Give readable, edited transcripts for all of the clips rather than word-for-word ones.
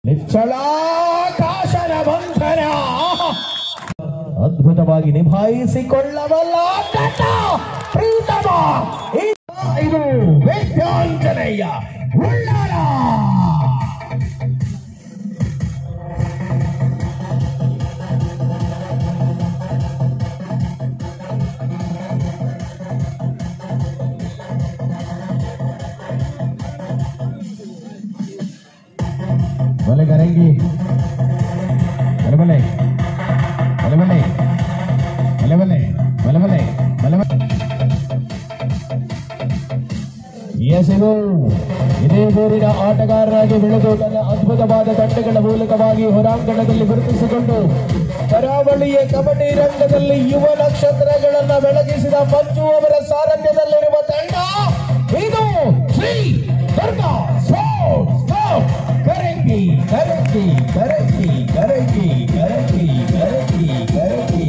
ನಿಚ್ಚಳಾಕಾಶದ ಬಂಧನ ಅದ್ಭುತವಾಗಿ ನಿಭಾಯಿಸಿಕೊಳ್ಳಬಲ್ಲ ಪ್ರೀತಮ ಇದು ವೇದ್ಯಾಂಜನೇಯ ಉಳ್ಳಾರ. बले करेंगी बले बले बले बले बले बले बले बले बले बले ಎಸೆದು ಇದೇ ಊರಿನ ಆಟಗಾರರಾಗಿ ಬೆಳೆದು ತನ್ನ ಅದ್ಭುತವಾದ ತಂಡಗಳ ಮೂಲಕವಾಗಿ ಹೊರಾಂಗಣದಲ್ಲಿ ಗುರುತಿಸಿಕೊಂಡು ಕರಾವಳಿಯ ಕಬಡ್ಡಿ ರಂಗದಲ್ಲಿ ಯುವ ನಕ್ಷತ್ರಗಳನ್ನು ಬೆಳಗಿಸಿದ ಮಂಜು ಅವರ ಸಾರಥ್ಯದಲ್ಲಿರುವ ತಂಡ ಇದು ಶ್ರೀ ದುರ್ಗಾ ಕರಂಗಿ ಕರಂಗಿ ಕರಂಗಿ ಕರಂಗಿ ಕರಂಗಿ ಕರಂಗಿ ಕರಂಗಿ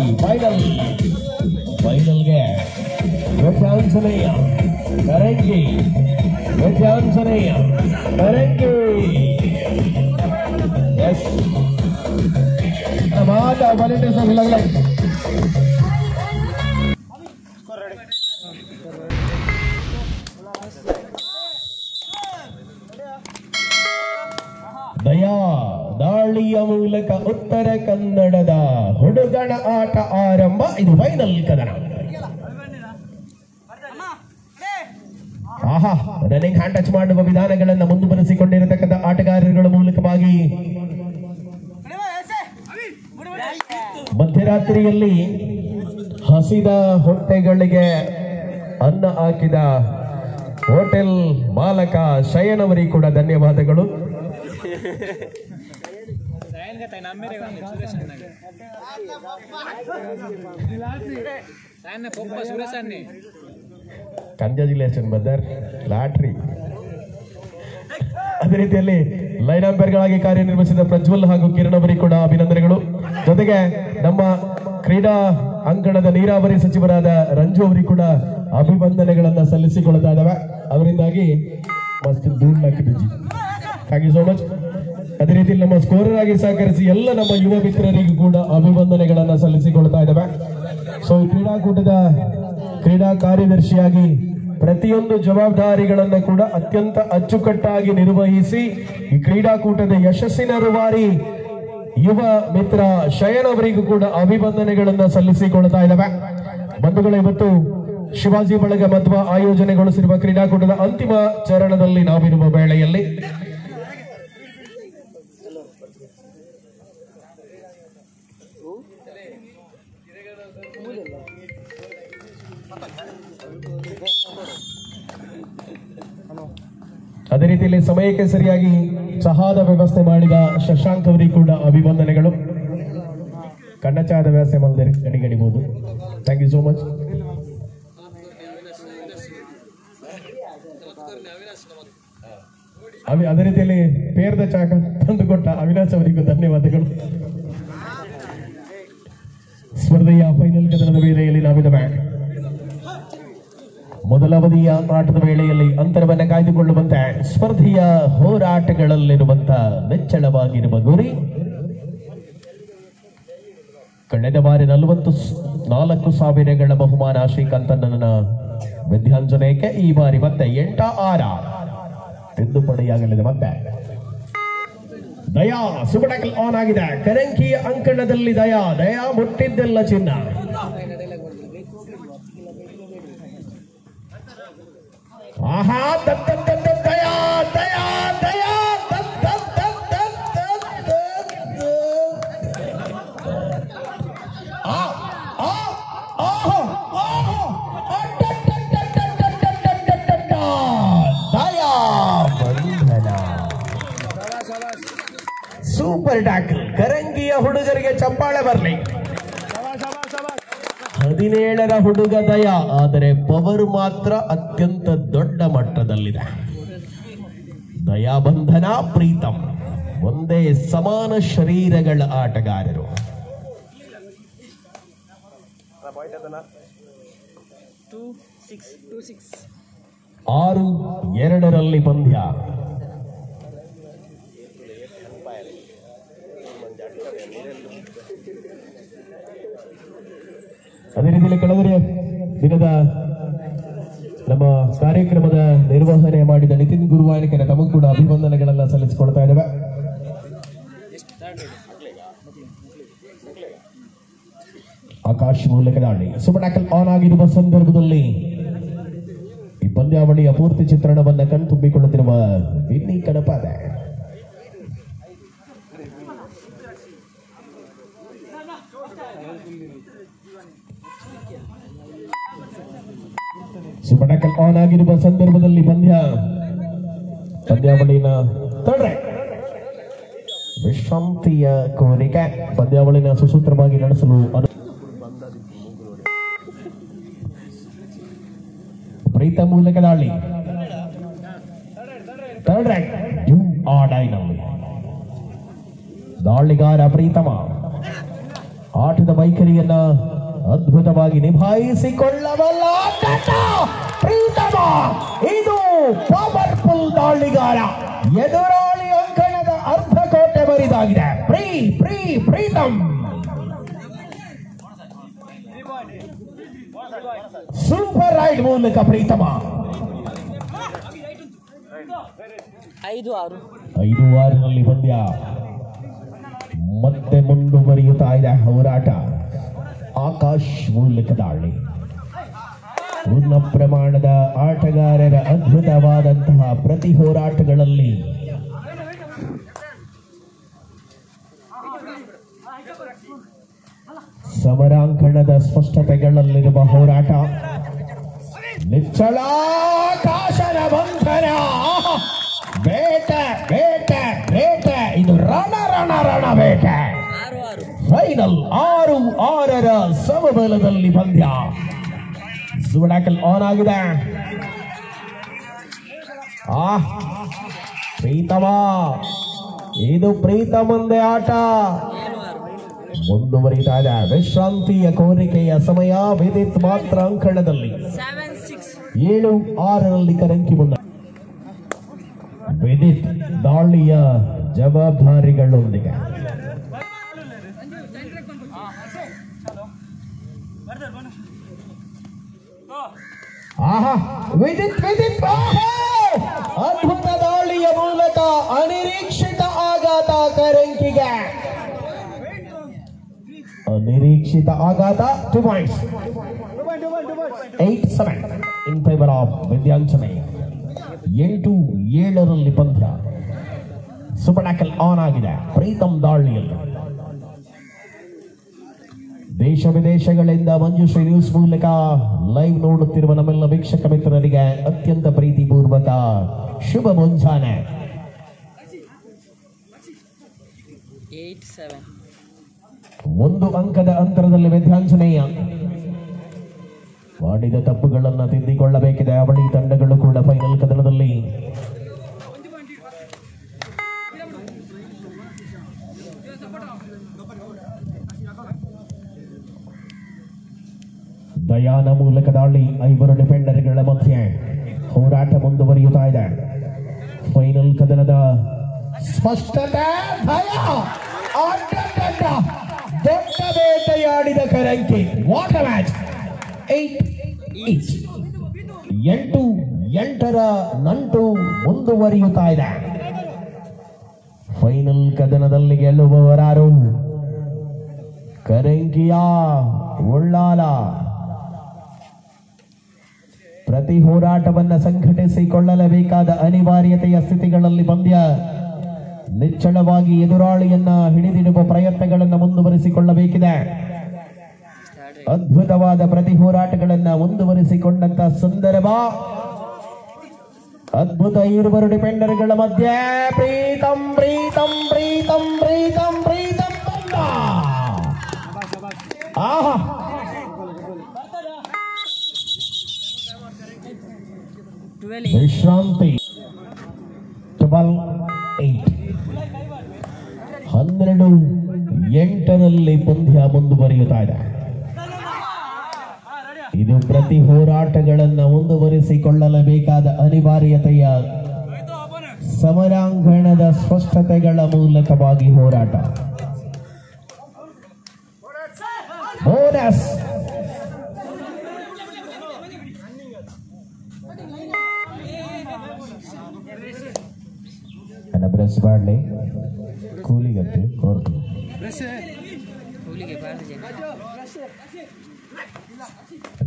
ಫೈನಲ್ಗೆ ವೇದ್ಯಾಂಜನೇಯ ಕರಂಗಿ ವೇದ್ಯಾಂಜನೇಯ ಕರಂಗಿ. ಎಸ್ बात वॉलंटियर्स को लग ದಯಾ ದಾಳಿಯ ಮೂಲಕ ಉತ್ತರ ಕನ್ನಡದ ಹುಡುಗನ ಆಟ ಆರಂಭ. ಇದು ಫೈನಲ್ ಕದನ. ಆಹಾ ರನ್ನಿಂಗ್ ಹ್ಯಾಂಡ್ ಟಚ್ ಮಾಡುವ ವಿಧಾನಗಳನ್ನು ಮುಂದುವರೆಸಿಕೊಂಡಿರತಕ್ಕಂಥ ಆಟಗಾರರುಗಳ ಮೂಲಕವಾಗಿ ಮಧ್ಯರಾತ್ರಿಯಲ್ಲಿ ಹಸಿದ ಹೊಟ್ಟೆಗಳಿಗೆ ಅನ್ನ ಹಾಕಿದ ಹೋಟೆಲ್ ಮಾಲಕ ಶಯನ್ ಅವರಿಗೆ ಕೂಡ ಧನ್ಯವಾದಗಳು. ಕಂಗ್ರಾಚುಲೇಷನ್ ಬದರ್ ಲಾಟ್ರಿ. ಅದೇ ರೀತಿಯಲ್ಲಿ ಲೈನ್ ಅಂಪೈರ್ಗಳಾಗಿ ಕಾರ್ಯನಿರ್ವಹಿಸಿದ ಪ್ರಜ್ವಲ್ ಹಾಗೂ ಕಿರಣ್ ಅವರಿಗೆ ಕೂಡ ಅಭಿನಂದನೆಗಳು. ಜೊತೆಗೆ ನಮ್ಮ ಕ್ರೀಡಾ ಅಂಗಣದ ನೀರಾವರಿ ಸಚಿವರಾದ ರಂಜು ಅವರಿಗೆ ಕೂಡ ಅಭಿನಂದನೆಗಳನ್ನ ಸಲ್ಲಿಸಿಕೊಳ್ತಾ ಇದ್ದಾವೆ. ಅವರಿಂದಾಗಿ ಮಸ್ತ್ ದೂರ ಹಾಕಿದ್ವಿ. Thank you so much. ಅದೇ ರೀತಿಯಲ್ಲಿ ನಮ್ಮ ಸ್ಕೋರರ್ ಆಗಿ ಸಹಕರಿಸಿ ಎಲ್ಲ ನಮ್ಮ ಯುವ ಮಿತ್ರರಿಗೂ ಕೂಡ ಅಭಿನಂದನೆಗಳನ್ನ ಸಲ್ಲಿಸಿಕೊಳ್ತಾ ಇದ್ದಾವೆ. ಸೊ ಈ ಕ್ರೀಡಾಕೂಟದ ಕ್ರೀಡಾ ಕಾರ್ಯದರ್ಶಿಯಾಗಿ ಪ್ರತಿಯೊಂದು ಜವಾಬ್ದಾರಿಗಳನ್ನು ಕೂಡ ಅತ್ಯಂತ ಅಚ್ಚುಕಟ್ಟಾಗಿ ನಿರ್ವಹಿಸಿ ಈ ಕ್ರೀಡಾಕೂಟದ ಯಶಸ್ಸಿನ ರೂವಾರಿ ಯುವ ಮಿತ್ರ ಶಯನ್ ಅವರಿಗೂ ಕೂಡ ಅಭಿನಂದನೆಗಳನ್ನು ಸಲ್ಲಿಸಿಕೊಳ್ತಾ ಇದ್ದಾವೆ. ಬಂಧುಗಳು, ಇವತ್ತು ಶಿವಾಜಿ ಬಳಗ ಮಧ್ವ ಆಯೋಜನೆಗೊಳಿಸಿರುವ ಕ್ರೀಡಾಕೂಟದ ಅಂತಿಮ ಚರಣದಲ್ಲಿ ನಾವಿರುವ ವೇಳೆಯಲ್ಲಿ ಅದೇ ರೀತಿಯಲ್ಲಿ ಸಮಯಕ್ಕೆ ಸರಿಯಾಗಿ ಚಹಾದ ವ್ಯವಸ್ಥೆ ಮಾಡಿದ ಶಶಾಂಕ್ ಅವರಿಗೆ ಕೂಡ ಅಭಿನಂದನೆಗಳು. ಕಣ್ಣ ಚಹಾದ ವ್ಯವಸ್ಥೆ ಮಾಡಿದರೆ ಗಡಿಗಡಿಬಹುದು. Thank you so much. ಅದೇ ರೀತಿಯಲ್ಲಿ ಪೇರ್ದ ಚಾಕ ತಂದುಕೊಟ್ಟ ಅವಿನಾಶ್ ಅವರಿಗೂ ಧನ್ಯವಾದಗಳು. ಸ್ಪರ್ಧೆಯ ಫೈನಲ್ ಕದನದ ವೇಳೆಯಲ್ಲಿ ನಾವಿದ್ದೇವೆ. ಮೊದಲ ಅವಧಿಯ ಆಟದ ವೇಳೆಯಲ್ಲಿ ಅಂತರವನ್ನು ಕಾಯ್ದುಕೊಳ್ಳುವಂತೆ ಸ್ಪರ್ಧೆಯ ಹೋರಾಟಗಳಲ್ಲಿರುವಂತಹ ನೆಚ್ಚಳವಾಗಿರುವ ಗುರಿ ಕಳೆದ ಬಾರಿ 44,000 ಬಹುಮಾನ ಶ್ರೀಕಾಂತನ ವಿದ್ಯಾಂಜನೇಯಕ್ಕೆ ಈ ಬಾರಿ ಮತ್ತೆ 8-6 ತಿದ್ದುಪಡಿಯಾಗಲಿದೆ. ಮತ್ತೆ ದಯಾ ಸುಬಟಕಲ್ ಆನ್ ಆಗಿದೆ. ಕರಂಕಿಯ ಅಂಕಣದಲ್ಲಿ ದಯಾ ಮುಟ್ಟಿದ್ದೆಲ್ಲ ಚಿನ್ನ. ಆಹಾ ದಯಾ ದಯಾ ದಯಾ ಸೂಪರ್ ಟ್ಯಾಕಲ್. ಕರಂಗಿಯ ಹುಡುಗರಿಗೆ ಚಪ್ಪಾಳೆ ಬರಲಿ. 17ರ ಹುಡುಗ ದಯಾ, ಆದರೆ ಪವರ್ ಮಾತ್ರ ಅತ್ಯಂತ ದೊಡ್ಡ ಮಟ್ಟದಲ್ಲಿದೆ. ದಯಾ ಬಂಧನ ಪ್ರೀತಮ್ ಒಂದೇ ಸಮಾನ ಶರೀರಗಳ ಆಟಗಾರರು. 6-2 ಪಂದ್ಯ. ಅದೇ ರೀತಿಯಲ್ಲಿ ಕಳೆದ ದಿನದ ನಮ್ಮ ಕಾರ್ಯಕ್ರಮದ ನಿರ್ವಹಣೆ ಮಾಡಿದ ನಿತಿನ್ ಗುರುವಾನಿಕರ ತಮಗೂ ಕೂಡ ಅಭಿವಂದನೆಗಳನ್ನ ಸಲ್ಲಿಸಿಕೊಳ್ತಾ ಇದ್ದೇವೆ. ಆಕಾಶ್ ಮೂಲಕ ದಾಳಿ ಸೂಪರ್ ಟ್ಯಾಕಲ್ ಆನ್ ಆಗಿರುವ ಸಂದರ್ಭದಲ್ಲಿ ಈ ಪಂದ್ಯಾವಳಿಯ ಪೂರ್ತಿ ಚಿತ್ರಣವನ್ನ ಕಣ್ತುಂಬಿಕೊಳ್ಳುತ್ತಿರುವ ವಿನ್ನಿ ಕಡಪಾದೆ. ಸೂಪರ್ ಟ್ಯಾಕಲ್ ಆನ್ ಆಗಿರುವ ಸಂದರ್ಭದಲ್ಲಿ ಪಂದ್ಯಾವಳಿನ ವಿಶ್ರಾಂತಿಯ ಕೋರಿಕೆ ಪಂದ್ಯಾವಳಿನ ಸುಸೂತ್ರವಾಗಿ ನಡೆಸಲು ಪ್ರೀತ ಮೂಲಕ ದಾಳಿ ದಾಳಿಗಾರ ಪ್ರೀತಮ ಆಟದ ವೈಖರಿಯನ್ನ ಅದ್ಭುತವಾಗಿ ನಿಭಾಯಿಸಿಕೊಳ್ಳಬಲ್ಲ ಪ್ರೀತಮ. ಇದು ಪವರ್ಫುಲ್ ದಾಳಿಗಾರ. ಎದುರಾಳಿ ಅಂಕಣದ ಅರ್ಧ ಕೋಟೆ ಬರಿದಾಗಿದೆ. ಪ್ರೀತಮ್ ಸೂಪರ್ ರೈಡ್ ಮೂಲಕ ಪ್ರೀತಮ 5-6ರಲ್ಲಿ ಪಂದ್ಯ ಮತ್ತೆ ಮುಂದುವರಿಯುತ್ತಾ ಇದೆ ಹೋರಾಟ. ಆಕಾಶ್ ಮೂಲಕ ದಾಳಿ ಪೂರ್ಣ ಪ್ರಮಾಣದ ಆಟಗಾರರ ಅದ್ಭುತವಾದಂತಹ ಪ್ರತಿ ಹೋರಾಟಗಳಲ್ಲಿ ಸಮರಾಂಕಣದ ಸ್ಪಷ್ಟತೆಗಳಲ್ಲಿರುವ ಹೋರಾಟ. ನಿಚ್ಚಳಾಕಾಶದ ಬಂಧನ. ಬೇಟೆ ಬೇಟೆ ಬೇಟೆ. ಇದು ರಣ ಬೇಟೆ. ಫೈನಲ್ 6-6ರ ಸಮಬಲದಲ್ಲಿ ಪಂದ್ಯ. ಸುವರ್ಣಕಲ್ ಆನ್ ಆಗಿದೆ. ಪ್ರೀತಮ, ಇದು ಪ್ರೀತಮಂದೇ ಆಟ ಮುಂದುವರಿತಾ ಇದೆ. ವಿಶ್ರಾಂತಿಯ ಕೋರಿಕೆಯ ಸಮಯ. ವಿದಿತ್ ಮಾತ್ರ ಅಂಕಣದಲ್ಲಿ 7-6ರಲ್ಲಿ ಕರಂಕಿ ಮುಂದ. ವಿದಿತ್ ದಾಳಿಯ ಜವಾಬ್ದಾರಿಗಳೊಂದಿಗೆ ವಿದಿತ್ ಅದ್ಭುತ ದಾಳಿಯ ಮೂಲಕ ಅನಿರೀಕ್ಷಿತ ಆಘಾತ ಕರಂಕಿಗೆ. ಅನಿರೀಕ್ಷಿತ ಆಘಾತ 2 points. 8-7 ಇನ್ ಫೇವರ್ ಆಫ್ ವಿದ್ಯಾಂಚನೆ. 8-7ರಲ್ಲಿ ಪಂದ್ಯ. ಸೂಪರ್ ಟ್ಯಾಕಲ್ ಆನ್ ಆಗಿದೆ ಪ್ರೀತಮ್ ದಾಳಿಯಲ್ಲಿ. ದೇಶ ವಿದೇಶಗಳಿಂದ ಮಂಜುಶ್ರೀ ನ್ಯೂಸ್ ಮೂಲಕ ಲೈವ್ ನೋಡುತ್ತಿರುವ ನಮ್ಮೆಲ್ಲ ವೀಕ್ಷಕ ಮಿತ್ರರಿಗೆ ಅತ್ಯಂತ ಪ್ರೀತಿಪೂರ್ವಕ ಶುಭ ಮುಂಜಾನೆ. 8-7 1 ಅಂಕದ ಅಂತರದಲ್ಲಿ ವಿದ್ಯಾಂಜನೇಯ ಮಾಡಿದ ತಪ್ಪುಗಳನ್ನು ತಿದ್ದಿಕೊಳ್ಳಬೇಕಿದೆ. ಅವಳಿ ತಂಡಗಳು ಕೂಡ ಫೈನಲ್ ಕದನದಲ್ಲಿ ದಯಾನ ಮೂಲಕ ದಾಳಿ. 5 ಡಿಫೆಂಡರ್ಗಳ ಮಧ್ಯೆ ಹೋರಾಟ ಮುಂದುವರಿಯುತ್ತಾ ಇದೆ. ಫೈನಲ್ ಕದನದ ಸ್ಪಷ್ಟತೆ. ದೊಡ್ಡ ಬೇಟೆಯಾಡಿದ ಕರಂಕಿ. What a match. 8-8ರ ನಂಟು ಮುಂದುವರಿಯುತ್ತಾ ಇದೆ. ಫೈನಲ್ ಕದನದಲ್ಲಿ ಗೆಲ್ಲುವವರಾರು? ಕರಂಕಿಯ ಉಳ್ಳಾಲ. ಪ್ರತಿ ಹೋರಾಟವನ್ನ ಸಂಘಟಿಸಿಕೊಳ್ಳಲೇಬೇಕಾದ ಅನಿವಾರ್ಯತೆಯ ಸ್ಥಿತಿಗಳಲ್ಲಿ ಪಂದ್ಯ. ನಿಚ್ಚಳವಾಗಿ ಎದುರಾಳಿಯನ್ನ ಹಿಡಿದಿಡುವ ಪ್ರಯತ್ನಗಳನ್ನು ಮುಂದುವರಿಸಿಕೊಳ್ಳಬೇಕಿದೆ. ಅದ್ಭುತವಾದ ಪ್ರತಿ ಹೋರಾಟಗಳನ್ನ ಮುಂದುವರಿಸಿಕೊಂಡಂತ ಸಂದರ್ಭ. ಅದ್ಭುತ 2 ಡಿಫೆಂಡರ್ಗಳ ಮಧ್ಯೆ ಪ್ರೀತಮ್ ವಿಶ್ರಾಂತಿ. 12-8. 12-8ರಲ್ಲಿ ಪಂದ್ಯ ಮುಂದುವರಿಯುತ್ತಾ ಇದೆ. ಇದು ಪ್ರತಿ ಹೋರಾಟಗಳನ್ನು ಮುಂದುವರಿಸಿಕೊಳ್ಳಲೇಬೇಕಾದ ಅನಿವಾರ್ಯತೆಯ ಸಮರಾಂಗಣದ ಸ್ಪಷ್ಟತೆಗಳ ಮೂಲಕವಾಗಿ ಹೋರಾಟ. ಬೋನಸ್ ಬ್ರಷ್ ಮಾಡಲಿ ಕೂಲಿಗತ್ತೆ ಕೋರ್ಟು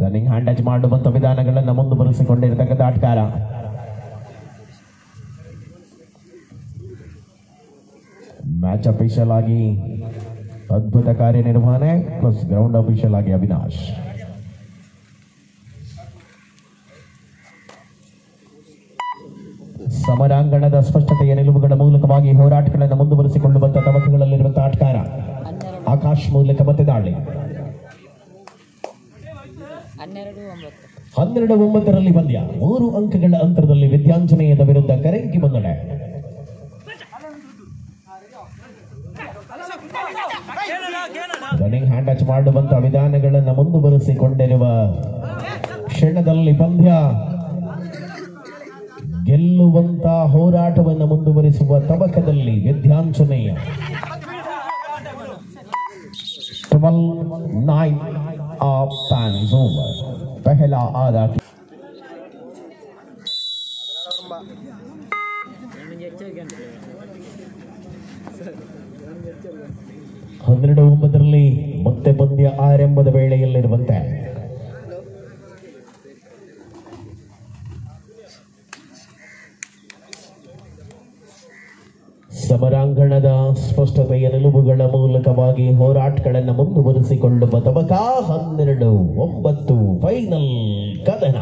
ರನ್ನಿಂಗ್ ಹ್ಯಾಂಡ್ ಟಚ್ ಮಾಡುವಂತ ವಿಧಾನಗಳನ್ನು ಮುಂದುವರಿಸಿಕೊಂಡಿರತಕ್ಕಂಥ ಆಟಗಾರ. ಮ್ಯಾಚ್ ಅಫಿಷಿಯಲ್ ಆಗಿ ಅದ್ಭುತ ಕಾರ್ಯನಿರ್ವಹಣೆ ಪ್ಲಸ್ ಗ್ರೌಂಡ್ ಅಫಿಷಿಯಲ್ ಆಗಿ ಅವಿನಾಶ್. ಸಮರಾಂಗಣದ ಸ್ಪಷ್ಟತೆಯ ನಿಲುವುಗಳ ಮೂಲಕವಾಗಿ ಹೋರಾಟಗಳನ್ನು ಮುಂದುವರಿಸಿಕೊಳ್ಳುವಂತಹ ತವಕಗಳಲ್ಲಿರುವಂತಹ ಆಟಗಾರ ಆಕಾಶ್ ಮೂಲಕ ಮತ್ತೆ ದಾಳಿ. 12-9 ಪಂದ್ಯ, 3 ಅಂಕಗಳ ಅಂತರದಲ್ಲಿ ವಿದ್ಯಾಂಜನೇಯದ ವಿರುದ್ಧ ಕರಂಕಿ ಮುನ್ನಡೆ. ರನ್ನಿಂಗ್ ಹ್ಯಾಂಡ್ ಟಚ್ ಮಾಡುವಂತಹ ವಿಧಾನಗಳನ್ನು ಮುಂದುವರಿಸಿಕೊಂಡಿರುವ ಕ್ಷಣದಲ್ಲಿ ಪಂದ್ಯ ಗೆಲ್ಲುವಂತ ಹೋರಾಟವನ್ನು ಮುಂದುವರಿಸುವ ತವಕದಲ್ಲಿ ವಿದ್ಯಾಂಜನೇಯ 12-9 of time is over. पहला आधा 12-9 ಮತ್ತೆ ಪಂದ್ಯ ಆರಂಭದ ವೇಳೆಯಲ್ಲಿರುವಂತೆ ಸಮರಾಂಗಣದ ಸ್ಪಷ್ಟತೆಯ ನಿಲುವುಗಳ ಮೂಲಕವಾಗಿ ಹೋರಾಟಗಳನ್ನು ಮುಂದುವರಿಸಿಕೊಳ್ಳುವ ತವಕ 12-9 ಫೈನಲ್ ಕದನ.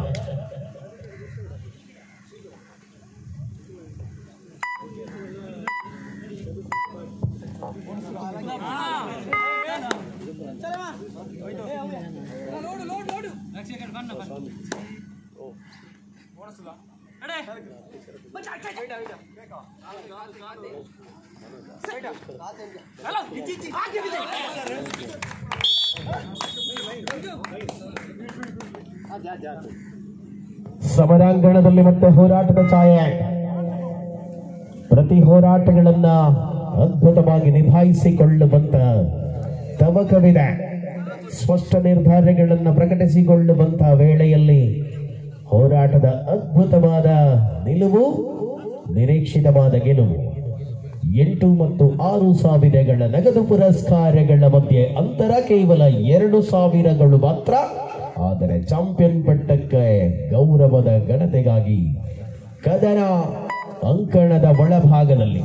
ಸಮರಾಂಗಣದಲ್ಲಿ ಮತ್ತೆ ಹೋರಾಟದ ಛಾಯೆ. ಪ್ರತಿ ಹೋರಾಟಗಳನ್ನ ಅದ್ಭುತವಾಗಿ ನಿಭಾಯಿಸಿಕೊಳ್ಳುವಂತ ತವಕವಿದೆ. ಸ್ಪಷ್ಟ ನಿರ್ಧಾರಗಳನ್ನು ಪ್ರಕಟಿಸಿಕೊಳ್ಳುವಂತಹ ವೇಳೆಯಲ್ಲಿ ಹೋರಾಟದ ಅದ್ಭುತವಾದ ನಿಲುವು, ನಿರೀಕ್ಷಿತವಾದ ಗೆಲುವು. 8 ಮತ್ತು 6 ಸಾವಿರಗಳ ನಗದು ಪುರಸ್ಕಾರಗಳ ಮಧ್ಯೆ ಅಂತರ ಕೇವಲ 2,000ಗಳು ಮಾತ್ರ. ಆದರೆ ಚಾಂಪಿಯನ್ ಪಟ್ಟಕ್ಕೆ ಗೌರವದ ಘನತೆಗಾಗಿ ಕದನ ಅಂಕಣದ ಒಳಭಾಗದಲ್ಲಿ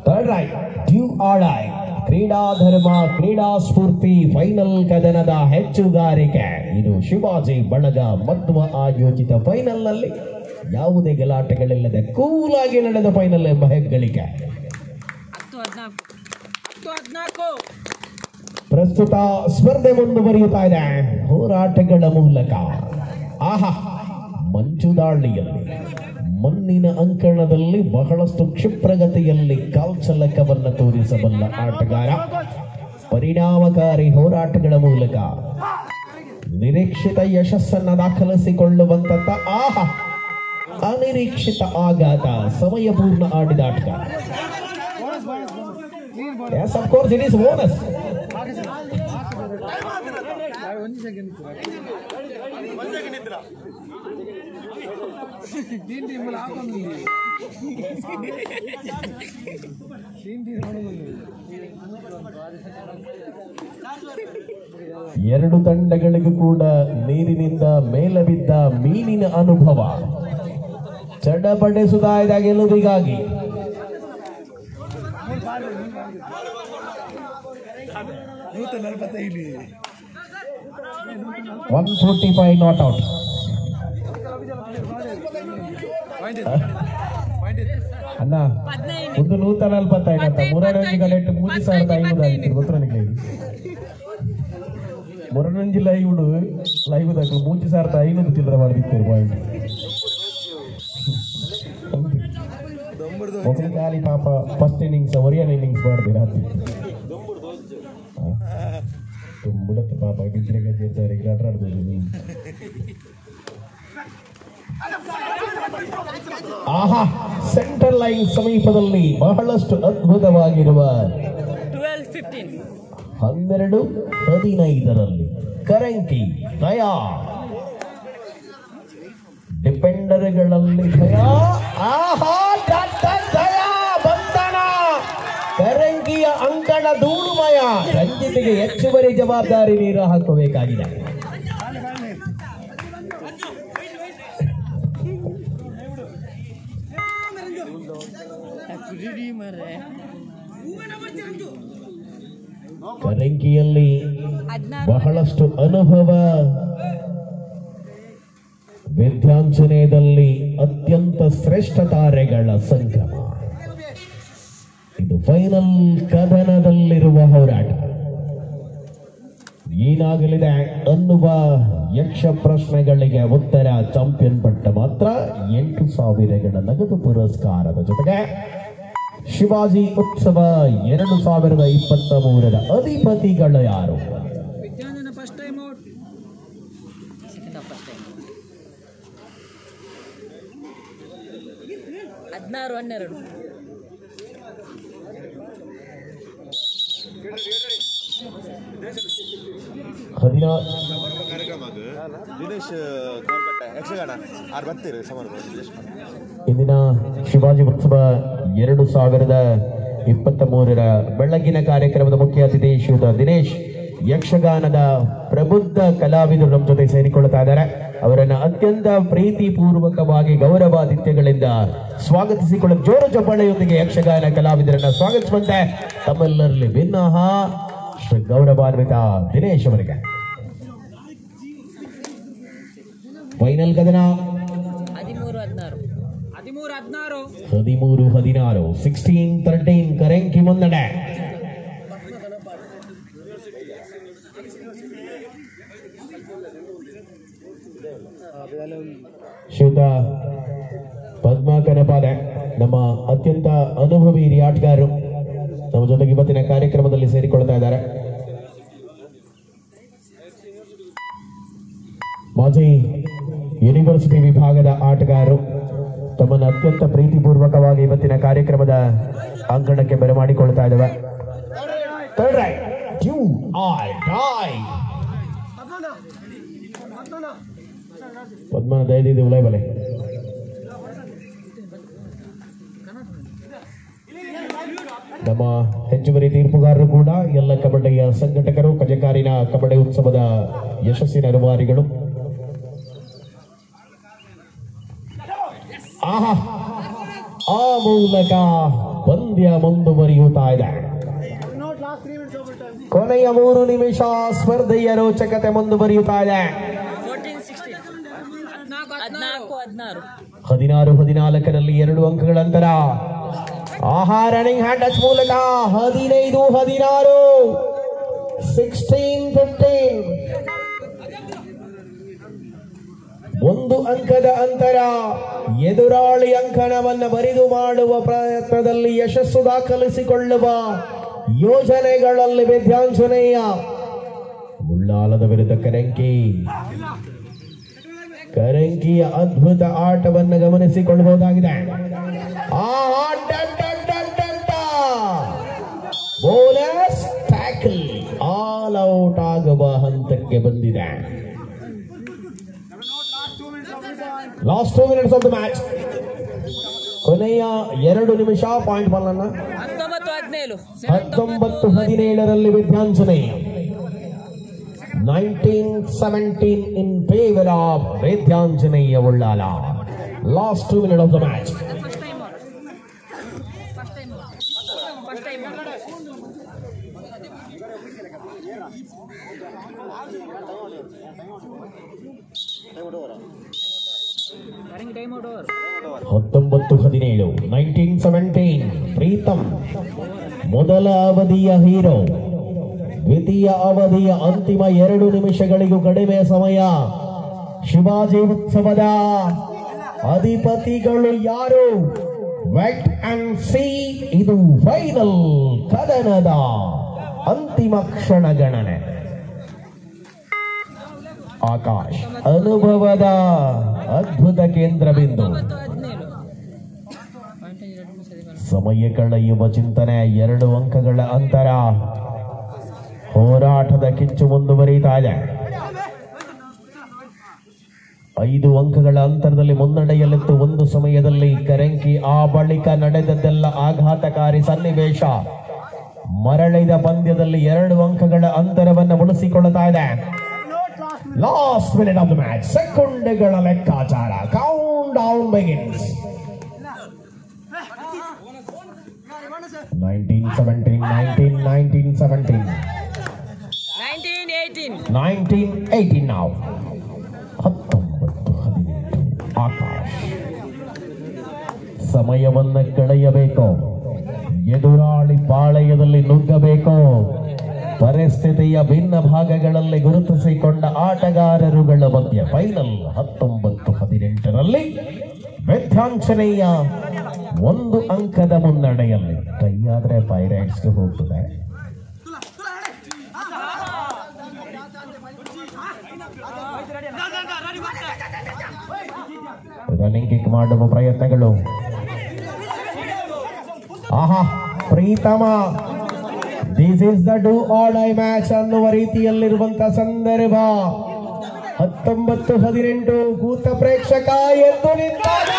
third raid do or die. ಕ್ರೀಡಾ ಧರ್ಮ, ಕ್ರೀಡಾ ಸ್ಫೂರ್ತಿ ಫೈನಲ್ ಕದನದ ಹೆಚ್ಚುಗಾರಿಕೆ. ಇದು ಶಿವಾಜಿ ಬಳಗ ಮಧ್ವ ಆಯೋಜಿತ ಫೈನಲ್ ನಲ್ಲಿ ಯಾವುದೇ ಗಲಾಟೆಗಳಿಲ್ಲದೆ ಕೂಲಾಗಿ ನಡೆದ ಫೈನಲ್ ಎಂಬ ಹೆಗ್ಗಳಿಕೆ. ಪ್ರಸ್ತುತ ಸ್ಪರ್ಧೆ ಮುಂದುವರಿಯುತ್ತಾ ಇದೆ ಹೋರಾಟಗಳ ಮೂಲಕ. ಆಹಾ, ಮಂಜುದಾಳಿಯಲ್ಲಿ ಮಣ್ಣಿನ ಅಂಕಣದಲ್ಲಿ ಬಹಳಷ್ಟು ಕ್ಷಿಪ್ರಗತಿಯಲ್ಲಿ ಕಾಲ್ಚಲಕವನ್ನು ತೋರಿಸಬಲ್ಲ ಆಟಗಾರ. ಪರಿಣಾಮಕಾರಿ ಹೋರಾಟಗಳ ಮೂಲಕ ನಿರೀಕ್ಷಿತ ಯಶಸ್ಸನ್ನು ದಾಖಲಿಸಿಕೊಳ್ಳುವಂತ ಆಹಾ ಅನಿರೀಕ್ಷಿತ ಆಘಾತ ಸಮಯಪೂರ್ಣ ಆಡಿದ ಆಟಗಾರ. Yes, of course, it is bonus. ಎರಡು ತಂಡಗಳಿಗೂ ಕೂಡ ನೀರಿನಿಂದ ಮೇಲೆ ಬಿದ್ದ ಮೀನಿನ ಅನುಭವ. ಚಡಪಡಿಸುವುದಾದ ಗೆಲುವಿಗಾಗಿ 145 ನಾಟ್ ಔಟ್. ಅಣ್ಣ ಒಂದು 145 ಅಂತ 3 3,500 ಆಯ್ತು ಗೊತ್ತ ನನಗೆ. 3 ಲೈವ್ ಲೈವ್ 3,500 ಚಿಲ್ಲರೆ ಮಾಡಿರ್ತೇವೆ ಪಾಯಿಂಟ್. ಒಬ್ಬರು ಖಾಲಿ ಪಾಪ ಫಸ್ಟ್ ಇನ್ನಿಂಗ್ಸ್ ಒರಿಯನ್ ಇನ್ನಿಂಗ್ಸ್ ಮಾಡಿದೆ ರಾತ್ರಿ ತುಂಬುಡತ್ತೆ ಪಾಪ ಗಿದ್ರೆ ಗಜ್ಜಿರ್ತಾರೆ ಈಗ ಆಟ ಆಡ್ಬೋದು. ಆಹಾ, ಸೆಂಟರ್ ಲೈನ್ ಸಮೀಪದಲ್ಲಿ ಬಹಳಷ್ಟು ಅದ್ಭುತವಾಗಿರುವ 12-15 ಕರಂಕಿ ದಯಾ ಡಿಪೆಂಡರ್ಗಳಲ್ಲಿ ದಯಾ. ಆಹಾ, ದಯಾ ಬಂಧನ ಕರಂಕಿಯ ಅಂಕಣ ಧೂಳುಮಯ. ರಂಜಿತ್ಗೆ ಹೆಚ್ಚುವರಿ ಜವಾಬ್ದಾರಿ ನೀರು ಹಾಕಬೇಕಾಗಿದೆ. ಕರಂಕಿಯಲ್ಲಿ ಬಹಳಷ್ಟು ಅನುಭವ, ವಿದ್ಯಾಂಚನೆಯಲ್ಲಿ ಅತ್ಯಂತ ಶ್ರೇಷ್ಠ ತಾರೆಗಳ ಸಂಗಮ. ಇದು ಫೈನಲ್ ಕದನದಲ್ಲಿರುವ ಹೋರಾಟ. ಏನಾಗಲಿದೆ ಅನ್ನುವ ಯಕ್ಷ ಪ್ರಶ್ನೆಗಳಿಗೆ ಉತ್ತರ ಚಾಂಪಿಯನ್ ಪಟ್ಟ ಮಾತ್ರ 8,000 ನಗದು ಪುರಸ್ಕಾರದ ಜೊತೆಗೆ ಶಿವಾಜಿ ಉತ್ಸವ 2023 ಅಧಿಪತಿಗಳು ಯಾರು? ಇಂದಿನ ಶಿವಾಜಿ ಉತ್ಸವ 2023 ಬೆಳಗಿನ ಕಾರ್ಯಕ್ರಮದ ಮುಖ್ಯ ಅತಿಥಿ ಶ್ರೀಯುತ ದಿನೇಶ್ ಯಕ್ಷಗಾನದ ಪ್ರಬುದ್ಧ ಕಲಾವಿದರು ನಮ್ಮ ಜೊತೆ ಸೇರಿಕೊಳ್ಳುತ್ತಾ ಇದ್ದಾರೆ. ಅವರನ್ನ ಅತ್ಯಂತ ಪ್ರೀತಿ ಪೂರ್ವಕವಾಗಿ ಗೌರವಾತಿಥ್ಯಗಳಿಂದ ಸ್ವಾಗತಿಸಿಕೊಳ್ಳಲು ಜೋರು ಚಪ್ಪಾಳೆಯೊಂದಿಗೆ ಯಕ್ಷಗಾನ ಕಲಾವಿದರನ್ನ ಸ್ವಾಗತಿಸುವಂತೆ ತಮ್ಮೆಲ್ಲರಲ್ಲಿ ಭಿನ್ನಹ ಶ್ರೀ ಗೌರವಾನ್ವಿತ ದಿನೇಶ್ ಅವರಿಗೆ. ಫೈನಲ್ ಕದನ 13-16 16-13 ಕರಂಕಿ ಮುನ್ನಡೆ. ಶ್ರೀಯುತ ಪದ್ಮಾಕನಪಾದೆ ನಮ್ಮ ಅತ್ಯಂತ ಅನುಭವಿ ಹಿರಿಯ ಆಟಗಾರರು ನಮ್ಮ ಜೊತೆಗೆ ಇವತ್ತಿನ ಕಾರ್ಯಕ್ರಮದಲ್ಲಿ ಸೇರಿಕೊಳ್ತಾ ಇದ್ದಾರೆ. ಮಾಜಿ ಯೂನಿವರ್ಸಿಟಿ ವಿಭಾಗದ ಆಟಗಾರರು ತಮ್ಮನ್ನು ಅತ್ಯಂತ ಪ್ರೀತಿಪೂರ್ವಕವಾಗಿ ಇವತ್ತಿನ ಕಾರ್ಯಕ್ರಮದ ಅಂಗಣಕ್ಕೆ ಬರಮಾಡಿಕೊಳ್ತಾ ಇದ್ದೇವೆ. ಪದ್ಮನ ದಯದಿದೆ ಉಲೈ ಬಲೆ. ನಮ್ಮ ಹೆಚ್ಚುವರಿ ತೀರ್ಪುಗಾರರು ಕೂಡ ಎಲ್ಲ ಕಬಡ್ಡಿಯ ಸಂಘಟಕರು, ಕಜಕಾರಿನ ಕಬಡ್ಡಿ ಉತ್ಸವದ ಯಶಸ್ಸಿನ ರೂವಾರಿಗಳು. ಆಹಾ, ಆ ಮೂಲಕ ಪಂದ್ಯ ಮುಂದುವರಿಯುತ್ತಾ ಇದೆ. ಕೊನೆಯ 3 ನಿಮಿಷ ಸ್ಪರ್ಧೆಯ ರೋಚಕತೆ ಮುಂದುವರಿಯುತ್ತಾ ಇದೆ. 16-14 2 ಅಂಕಗಳ ಅಂತರ. ಆಹಾ, ರನ್ನಿಂಗ್ ಹ್ಯಾಂಡ್ ಟಚ್ ಮೂಲಕ 15-16 16-15. ಒಂದು ಅಂಕದ ಅಂತರ. ಎದುರಾಳಿ ಅಂಕಣವನ್ನು ಬರಿದು ಮಾಡುವ ಪ್ರಯತ್ನದಲ್ಲಿ ಯಶಸ್ಸು ದಾಖಲಿಸಿಕೊಳ್ಳುವ ಯೋಜನೆಗಳಲ್ಲಿ ವಿದ್ಯಾಂಜನೇಯ. ಉಳ್ಳಾಲದ ವಿರುದ್ಧ ಕರಂಕಿಯ ಅದ್ಭುತ ಆಟವನ್ನು ಗಮನಿಸಿಕೊಳ್ಳಬಹುದಾಗಿದೆ. ಬೋನಸ್ ಟ್ಯಾಕಲ್ ಆಲ್ ಔಟ್ ಆಗುವ ಹಂತಕ್ಕೆ ಬಂದಿದೆ. Last 2 minutes of the match. ಕೊನೆಯ 2 ನಿಮಿಷ. ಪಾಯಿಂಟ್ ಬಾಲ್ ಅನ್ನ 19-17 Vidyanjaneya. 19-17 in favor of Vidyanjaneya Ullal. Last 2 minutes of the match. (19-17) 19-17 Pritam ಮೊದಲ ಅವಧಿಯ ಹೀರೋ. ದ್ವಿತೀಯ ಅವಧಿಯ ಅಂತಿಮ 2 ನಿಮಿಷಗಳಿಗೂ ಕಡಿಮೆ ಸಮಯ. ಶಿವಾಜಿ ಉತ್ಸವದ ಅಧಿಪತಿಗಳು ಯಾರು? Vet and C. ಇದು ಫೈನಲ್ ಕದನದ ಅಂತಿಮ ಕ್ಷಣ ಗಣನೆ. ಆಕಾಶ್ ಅನುಭವದ ಅದ್ಭುತ ಕೇಂದ್ರ ಬಿಂದು. ಸಮಯ ಕಳೆಯುವ ಚಿಂತನೆ. 2 ಅಂಕಗಳ ಅಂತರ. ಹೋರಾಟದ ಕಿಚ್ಚು ಮುಂದುವರಿತಾ ಇದೆ. 5 ಅಂಕಗಳ ಅಂತರದಲ್ಲಿ ಮುನ್ನಡೆಯಲ್ಲಿತ್ತು ಒಂದು ಸಮಯದಲ್ಲಿ ಕರಂಕಿ. ಆ ಬಳಿಕ ನಡೆದದ್ದೆಲ್ಲ ಆಘಾತಕಾರಿ ಸನ್ನಿವೇಶ. ಮರಳಿದ ಪಂದ್ಯದಲ್ಲಿ 2 ಅಂಕಗಳ ಅಂತರವನ್ನು ಉಳಿಸಿಕೊಳ್ಳುತ್ತಾ ಇದೆ. Last minute of the match. ಸೆಕೆಂಡ್ಗಳ ಲೆಕ್ಕಾಚಾರ. Count down begins. 19-17 19-17 19-18 now. 19-18 Akash ಸಮಯವನ್ನು ಕಳೆಯಬೇಕು. ಎದುರಾಳಿ ಪಾಳೆಯದಲ್ಲಿ ನುಗ್ಗಬೇಕು. ಪರಿಸ್ಥಿತಿಯ ಭಿನ್ನ ಭಾಗಗಳಲ್ಲಿ ಗುರುತಿಸಿಕೊಂಡ ಆಟಗಾರರುಗಳ ಮಧ್ಯೆ ಫೈನಲ್. 19-18 ವಿದ್ಯಾಂಜನೇಯ 1 ಅಂಕದ ಮುನ್ನಡೆಯಲ್ಲಿ. ಕೈಯಾದ್ರೆ ಪೈರೇಟ್ಸ್ಗೆ ಹೋಗ್ತದೆ. ರನ್ನಿಂಗ್ ಕಿಕ್ ಮಾಡುವ ಪ್ರಯತ್ನಗಳು. ಆಹಾ Pritam, this is the do or die match ಅನ್ನುವ ರೀತಿಯಲ್ಲಿರುವಂತಹ ಸಂದರ್ಭ. 19-18 ಕೂತ ಪ್ರೇಕ್ಷಕ ಎದ್ದು ನಿಂತಾಗ